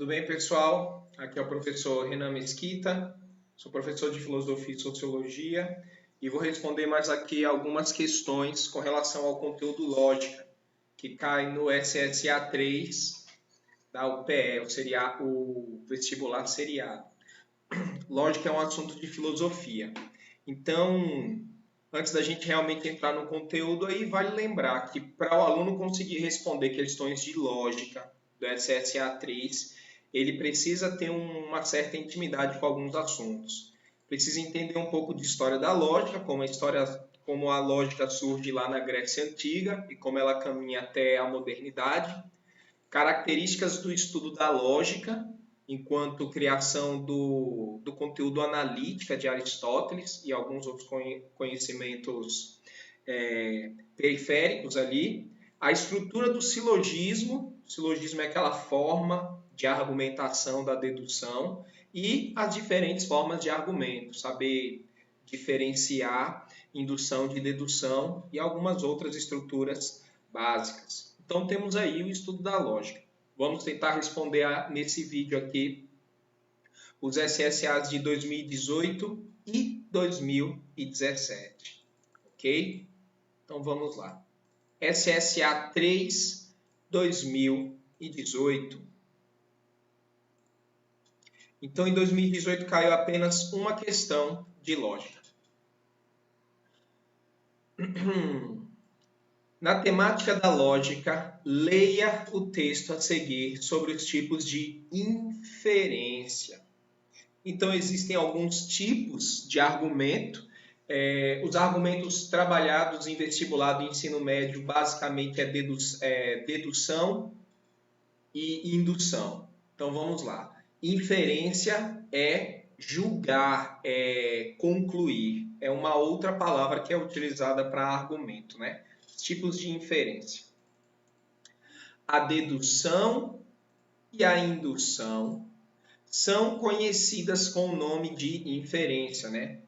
bem, pessoal? Aqui é o professor Renan Mesquita, sou professor de Filosofia e Sociologia e vou responder mais aqui algumas questões com relação ao conteúdo lógica, que cai no SSA 3 da UPE, o vestibular seriado. Lógica é um assunto de filosofia. Então, antes da gente realmente entrar no conteúdo, aí vale lembrar que para o aluno conseguir responder questões de lógica do SSA 3, ele precisa ter uma certa intimidade com alguns assuntos. Precisa entender um pouco de história da lógica, como a lógica surge lá na Grécia Antiga e como ela caminha até a modernidade. Características do estudo da lógica, enquanto criação do conteúdo analítica de Aristóteles e alguns outros conhecimentos periféricos ali. A estrutura do silogismo. O silogismo é aquela forma de argumentação da dedução e as diferentes formas de argumento, saber diferenciar indução de dedução e algumas outras estruturas básicas. Então temos aí o estudo da lógica. Vamos tentar responder nesse vídeo aqui os SSAs de 2018 e 2017, ok? Então vamos lá. SSA 3, 2018. Então em 2018 caiu apenas uma questão de lógica. Na temática da lógica, leia o texto a seguir sobre os tipos de inferência. Então, existem alguns tipos de argumento. Os argumentos trabalhados em vestibular do ensino médio, basicamente, é dedução e indução. Então, vamos lá. Inferência é julgar, é concluir. É uma outra palavra que é utilizada para argumento, né? Tipos de inferência. A dedução e a indução são conhecidas com o nome de inferência, né?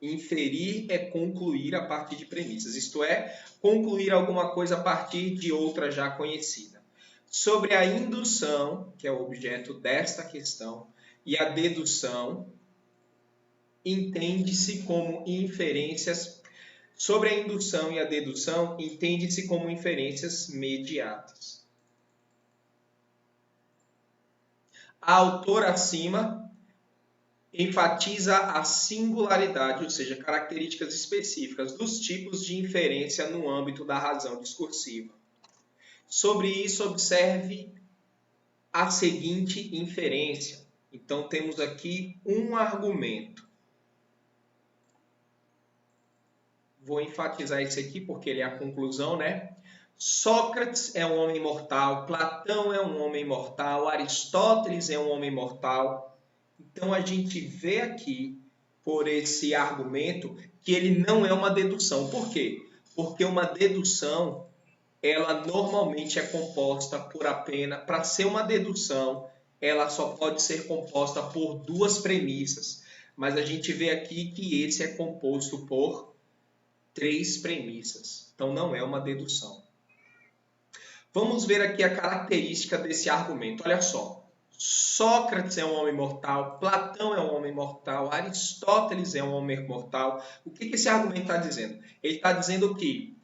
Inferir é concluir a partir de premissas, isto é, concluir alguma coisa a partir de outra já conhecida. Sobre a indução, que é o objeto desta questão, e a dedução, entende-se como inferências. Sobre a indução e a dedução, entende-se como inferências mediatas. A autora acima enfatiza a singularidade, ou seja, características específicas dos tipos de inferência no âmbito da razão discursiva. Sobre isso, observe a seguinte inferência. Então, temos aqui um argumento. Vou enfatizar isso aqui porque ele é a conclusão, né? Sócrates é um homem mortal, Platão é um homem mortal, Aristóteles é um homem mortal. Então a gente vê aqui, por esse argumento, que ele não é uma dedução. Por quê? Porque uma dedução, ela normalmente é composta por apenas, para ser uma dedução, ela só pode ser composta por duas premissas. Mas a gente vê aqui que esse é composto por três premissas. Então, não é uma dedução. Vamos ver aqui a característica desse argumento. Olha só. Sócrates é um homem mortal, Platão é um homem mortal, Aristóteles é um homem mortal. O que esse argumento está dizendo? Ele está dizendo que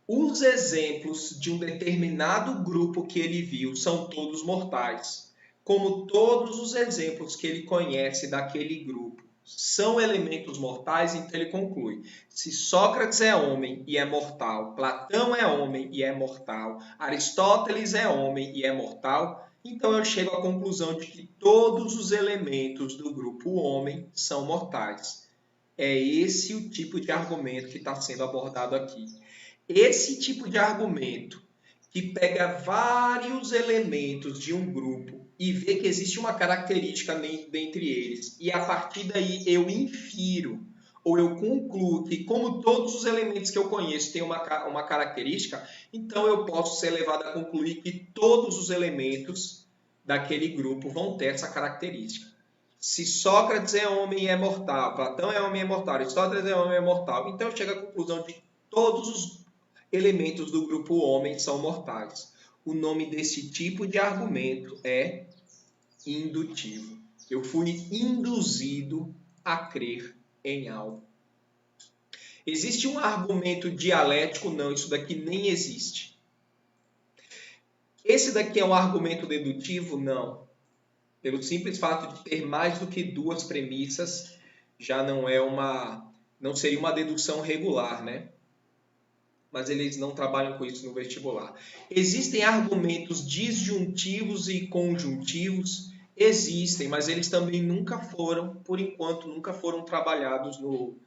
os exemplos de um determinado grupo que ele viu são todos mortais. Como todos os exemplos que ele conhece daquele grupo são elementos mortais, então ele conclui. Se Sócrates é homem e é mortal, Platão é homem e é mortal, Aristóteles é homem e é mortal, então eu chego à conclusão de que todos os elementos do grupo homem são mortais. É esse o tipo de argumento que está sendo abordado aqui. Esse tipo de argumento que pega vários elementos de um grupo e vê que existe uma característica dentre eles, e a partir daí eu infiro, ou eu concluo que como todos os elementos que eu conheço têm uma característica, então eu posso ser levado a concluir que todos os elementos daquele grupo vão ter essa característica. Se Sócrates é homem e é mortal, Platão é homem e é mortal, Aristóteles é homem e é mortal, então eu chego à conclusão de que todos os elementos do grupo homem são mortais. O nome desse tipo de argumento é indutivo. Eu fui induzido a crer em algo. Existe um argumento dialético? Não, isso daqui nem existe. Esse daqui é um argumento dedutivo? Não. Pelo simples fato de ter mais do que duas premissas, já não seria uma dedução regular, né? Mas eles não trabalham com isso no vestibular. Existem argumentos disjuntivos e conjuntivos? Existem, mas eles também nunca foram, por enquanto, nunca foram trabalhados no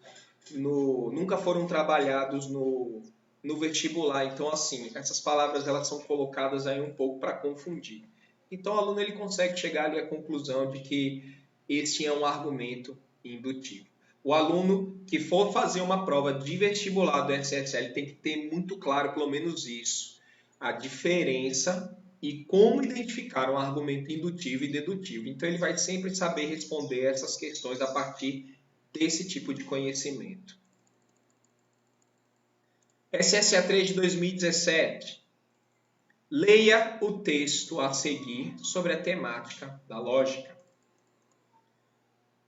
vestibular. Então, assim, essas palavras elas são colocadas aí um pouco para confundir. Então, o aluno ele consegue chegar ali à conclusão de que este é um argumento indutivo. O aluno que for fazer uma prova de vestibular do SSL tem que ter muito claro, pelo menos isso, a diferença e como identificar um argumento indutivo e dedutivo. Então, ele vai sempre saber responder essas questões a partir desse tipo de conhecimento. SSA 3 de 2017. Leia o texto a seguir sobre a temática da lógica.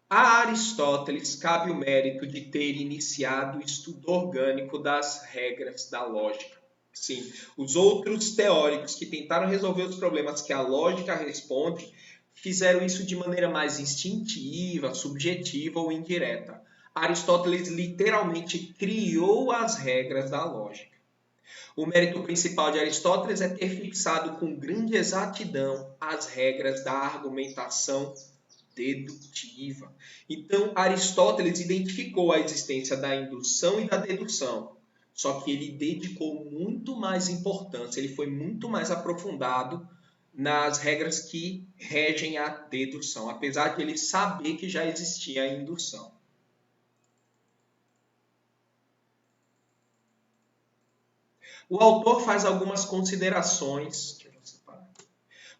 A Aristóteles cabe o mérito de ter iniciado o estudo orgânico das regras da lógica. Sim, os outros teóricos que tentaram resolver os problemas que a lógica responde fizeram isso de maneira mais instintiva, subjetiva ou indireta. Aristóteles literalmente criou as regras da lógica. O mérito principal de Aristóteles é ter fixado com grande exatidão as regras da argumentação dedutiva. Então, Aristóteles identificou a existência da indução e da dedução, só que ele dedicou muito mais importância, ele foi muito mais aprofundado nas regras que regem a dedução, apesar de ele saber que já existia a indução. O autor faz algumas considerações.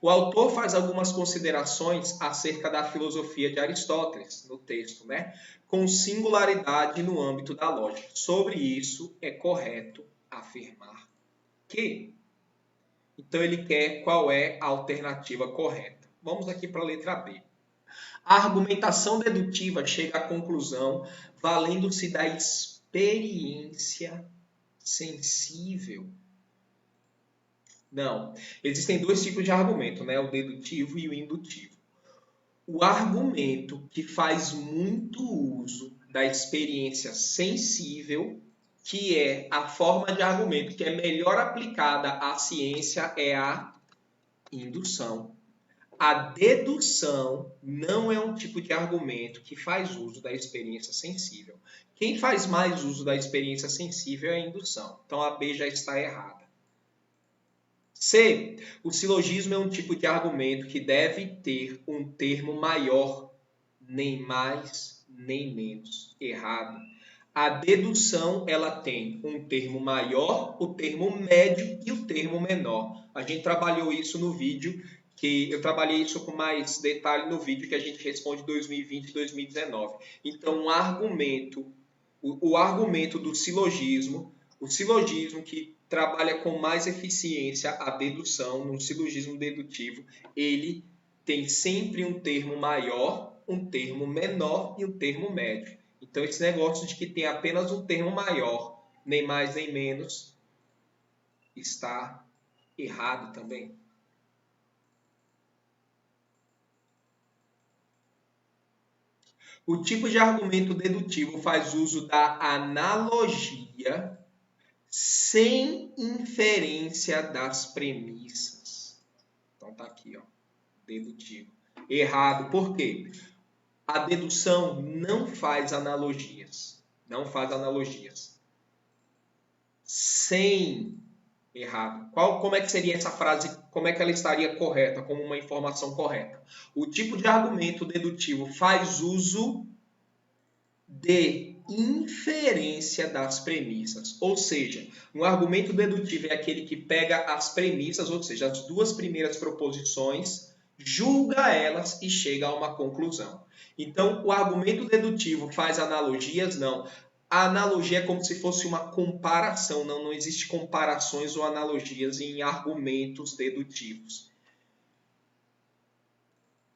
O autor faz algumas considerações acerca da filosofia de Aristóteles no texto, né? Com singularidade no âmbito da lógica. Sobre isso é correto afirmar que. Então ele quer qual é a alternativa correta. Vamos aqui para a letra B. A argumentação dedutiva chega à conclusão valendo-se da experiência sensível. Não. Existem dois tipos de argumento, né? O dedutivo e o indutivo. O argumento que faz muito uso da experiência sensível, que é a forma de argumento que é melhor aplicada à ciência, é a indução. A dedução não é um tipo de argumento que faz uso da experiência sensível. Quem faz mais uso da experiência sensível é a indução. Então a B já está errada. C. O silogismo é um tipo de argumento que deve ter um termo maior, nem mais, nem menos. Errado. A dedução, ela tem um termo maior, o termo médio e o termo menor. A gente trabalhou isso no vídeo, que eu trabalhei isso com mais detalhe no vídeo que a gente responde 2020 e 2019. Então, o argumento do silogismo, o silogismo que trabalha com mais eficiência a dedução, no silogismo dedutivo, ele tem sempre um termo maior, um termo menor e um termo médio. Então, esse negócio de que tem apenas um termo maior, nem mais nem menos, está errado também. O tipo de argumento dedutivo faz uso da analogia sem inferência das premissas. Então tá aqui, ó, dedutivo. Errado. Por quê? A dedução não faz analogias. Não faz analogias. Sem. Errado. Como é que seria essa frase? Como é que ela estaria correta, como uma informação correta? O tipo de argumento dedutivo faz uso de inferência das premissas. Ou seja, um argumento dedutivo é aquele que pega as premissas, ou seja, as duas primeiras proposições, julga elas e chega a uma conclusão. Então, o argumento dedutivo faz analogias? Não. A analogia é como se fosse uma comparação. Não existe comparações ou analogias em argumentos dedutivos.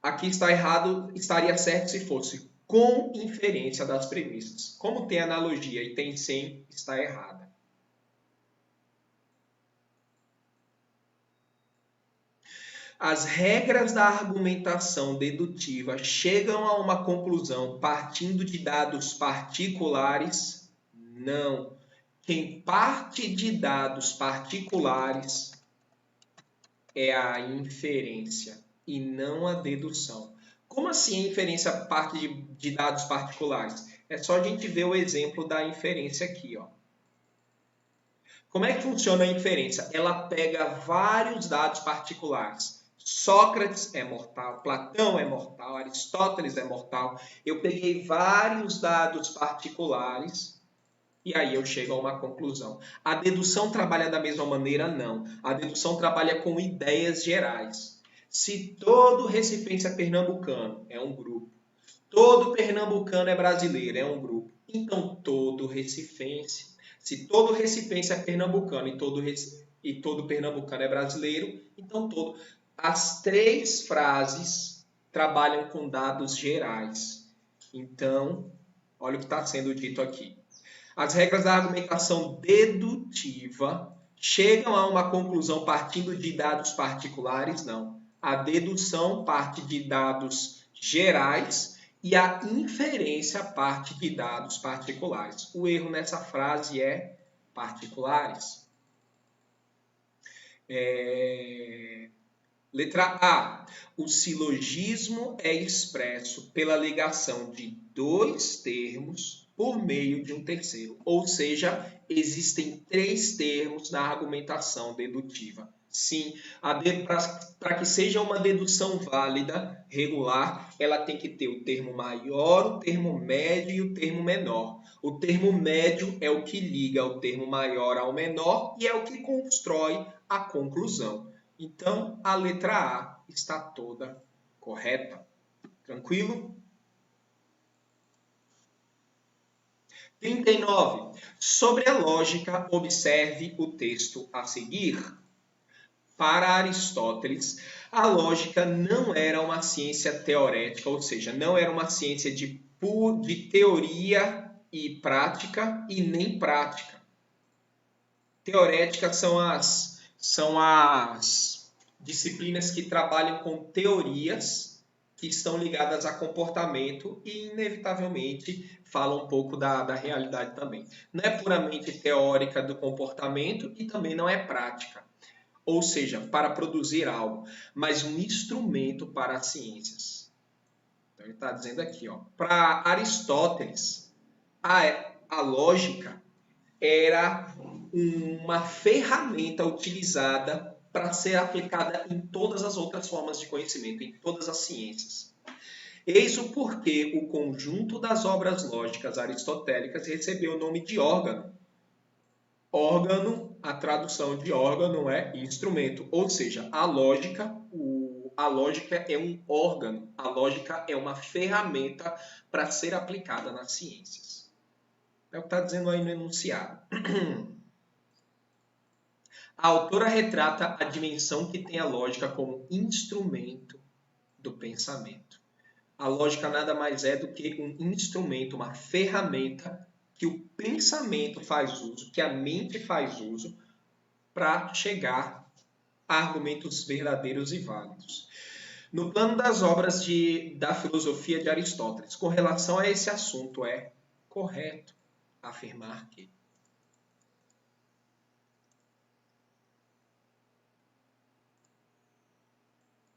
Aqui está errado, estaria certo se fosse com inferência das premissas. Como tem analogia e tem sem, está errada. As regras da argumentação dedutiva chegam a uma conclusão partindo de dados particulares? Não. Quem parte de dados particulares é a inferência e não a dedução. Como assim a inferência parte de dados particulares? É só a gente ver o exemplo da inferência aqui, ó. Como é que funciona a inferência? Ela pega vários dados particulares. Sócrates é mortal, Platão é mortal, Aristóteles é mortal. Eu peguei vários dados particulares e aí eu chego a uma conclusão. A dedução trabalha da mesma maneira? Não. A dedução trabalha com ideias gerais. Se todo recifense é pernambucano, é um grupo. Todo pernambucano é brasileiro, é um grupo. Então, todo recifense. Se todo recifense é pernambucano e todo pernambucano é brasileiro, então todo. As três frases trabalham com dados gerais. Então, olha o que está sendo dito aqui. As regras da argumentação dedutiva chegam a uma conclusão partindo de dados particulares? Não. A dedução parte de dados gerais e a inferência parte de dados particulares. O erro nessa frase é particulares. Letra A. O silogismo é expresso pela ligação de dois termos por meio de um terceiro. Ou seja, existem três termos na argumentação dedutiva. Sim, para que seja uma dedução válida, regular, ela tem que ter o termo maior, o termo médio e o termo menor. O termo médio é o que liga o termo maior ao menor e é o que constrói a conclusão. Então, a letra A está toda correta. Tranquilo? 39. Sobre a lógica, observe o texto a seguir. Para Aristóteles, a lógica não era uma ciência teorética, ou seja, não era uma ciência de teoria e prática e nem prática. Teoréticas são as disciplinas que trabalham com teorias que estão ligadas a comportamento e, inevitavelmente, falam um pouco da realidade também. Não é puramente teórica do comportamento e também não é prática. Ou seja, para produzir algo, mas um instrumento para as ciências. Então, ele está dizendo aqui, ó, para Aristóteles, a lógica era uma ferramenta utilizada para ser aplicada em todas as outras formas de conhecimento, em todas as ciências. Eis o porquê o conjunto das obras lógicas aristotélicas recebeu o nome de órgano. Órgano, a tradução de órgano é instrumento, ou seja, a lógica é um órgano, a lógica é uma ferramenta para ser aplicada nas ciências. É o que está dizendo aí no enunciado. A autora retrata a dimensão que tem a lógica como instrumento do pensamento. A lógica nada mais é do que um instrumento, uma ferramenta que o pensamento faz uso, que a mente faz uso para chegar a argumentos verdadeiros e válidos. No plano das obras da filosofia de Aristóteles, com relação a esse assunto, é correto afirmar que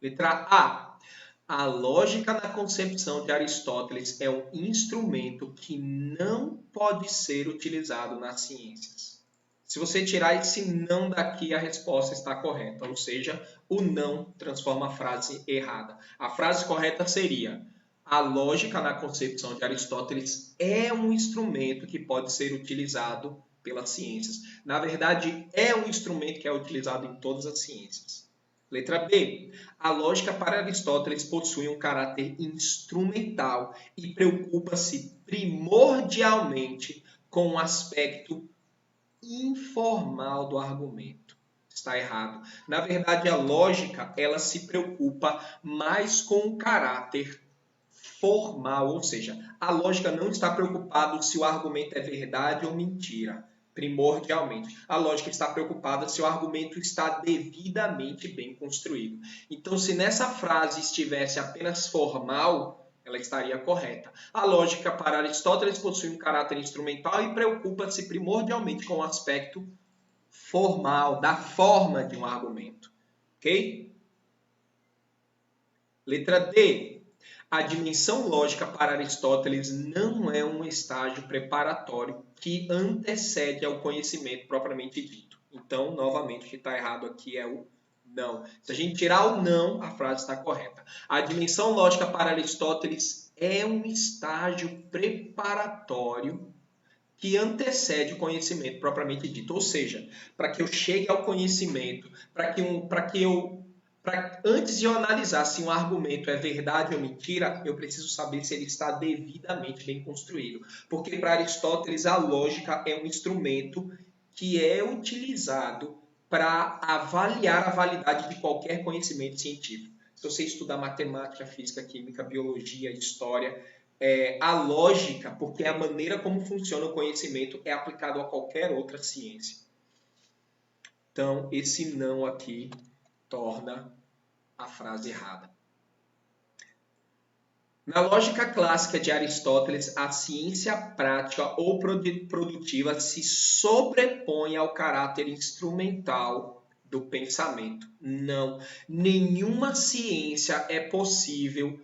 letra A. A lógica na concepção de Aristóteles é um instrumento que não pode ser utilizado nas ciências. Se você tirar esse não daqui, a resposta está correta. Ou seja, o não transforma a frase errada. A frase correta seria: a lógica na concepção de Aristóteles é um instrumento que pode ser utilizado pelas ciências. Na verdade, é um instrumento que é utilizado em todas as ciências. Letra B. A lógica para Aristóteles possui um caráter instrumental e preocupa-se primordialmente com o aspecto informal do argumento. Está errado. Na verdade, a lógica, ela se preocupa mais com o caráter formal, ou seja, a lógica não está preocupada se o argumento é verdade ou mentira, primordialmente. A lógica está preocupada se o argumento está devidamente bem construído. Então, se nessa frase estivesse apenas formal, ela estaria correta. A lógica para Aristóteles possui um caráter instrumental e preocupa-se primordialmente com o aspecto formal, da forma de um argumento. Ok? Letra D. A dimensão lógica para Aristóteles não é um estágio preparatório que antecede ao conhecimento propriamente dito. Então, novamente, o que está errado aqui é o não. Se a gente tirar o não, a frase está correta. A dimensão lógica para Aristóteles é um estágio preparatório que antecede o conhecimento propriamente dito. Ou seja, para que eu chegue ao conhecimento, antes de eu analisar se um argumento é verdade ou mentira, eu preciso saber se ele está devidamente bem construído. Porque para Aristóteles a lógica é um instrumento que é utilizado para avaliar a validade de qualquer conhecimento científico. Se você estudar matemática, física, química, biologia, história, a lógica, porque é a maneira como funciona o conhecimento, é aplicado a qualquer outra ciência. Então, esse não aqui torna a frase errada. Na lógica clássica de Aristóteles, a ciência prática ou produtiva se sobrepõe ao caráter instrumental do pensamento. Não, nenhuma ciência é possível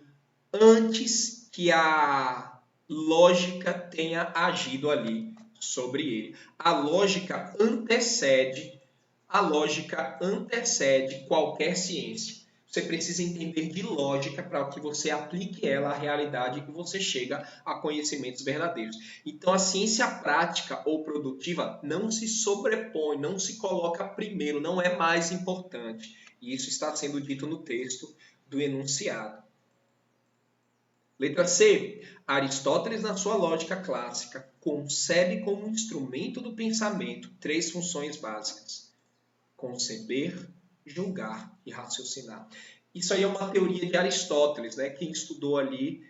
antes que a lógica tenha agido ali sobre ele. A lógica antecede qualquer ciência. Você precisa entender de lógica para que você aplique ela à realidade e que você chega a conhecimentos verdadeiros. Então, a ciência prática ou produtiva não se sobrepõe, não se coloca primeiro, não é mais importante. E isso está sendo dito no texto do enunciado. Letra C. Aristóteles, na sua lógica clássica, concebe como instrumento do pensamento 3 funções básicas: conceber, julgar e raciocinar. Isso aí é uma teoria de Aristóteles, né? Quem estudou ali,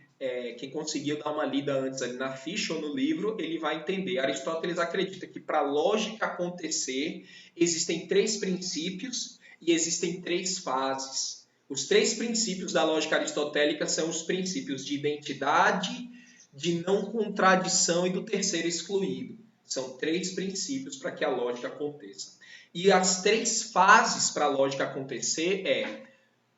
quem conseguiu dar uma lida antes ali na ficha ou no livro, ele vai entender. Aristóteles acredita que para a lógica acontecer, existem 3 princípios e existem 3 fases. Os 3 princípios da lógica aristotélica são os princípios de identidade, de não contradição e do terceiro excluído. São 3 princípios para que a lógica aconteça. E as 3 fases para a lógica acontecer é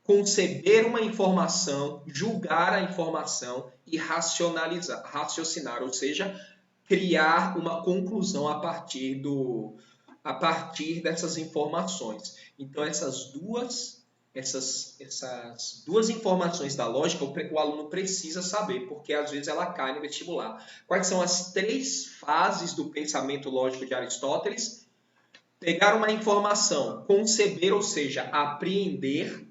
conceber uma informação, julgar a informação e raciocinar, ou seja, criar uma conclusão a partir dessas informações. Então, essas duas informações da lógica, o aluno precisa saber, porque às vezes ela cai no vestibular. Quais são as 3 fases do pensamento lógico de Aristóteles? Pegar uma informação, conceber, ou seja, apreender,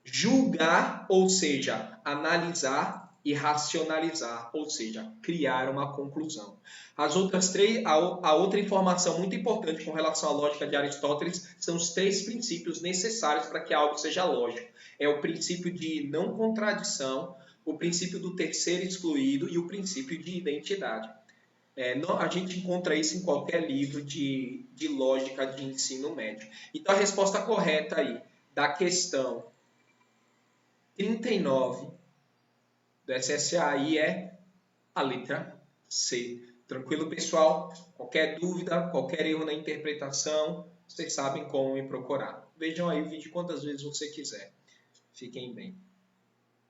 julgar, ou seja, analisar, e racionalizar, ou seja, criar uma conclusão. As outras 3, a outra informação muito importante com relação à lógica de Aristóteles são os 3 princípios necessários para que algo seja lógico. É o princípio de não contradição, o princípio do terceiro excluído e o princípio de identidade. A gente encontra isso em qualquer livro de lógica de ensino médio. Então, a resposta correta aí da questão 39 do SSAI é a letra C. Tranquilo, pessoal? Qualquer dúvida, qualquer erro na interpretação, vocês sabem como me procurar. Vejam aí o vídeo quantas vezes você quiser. Fiquem bem.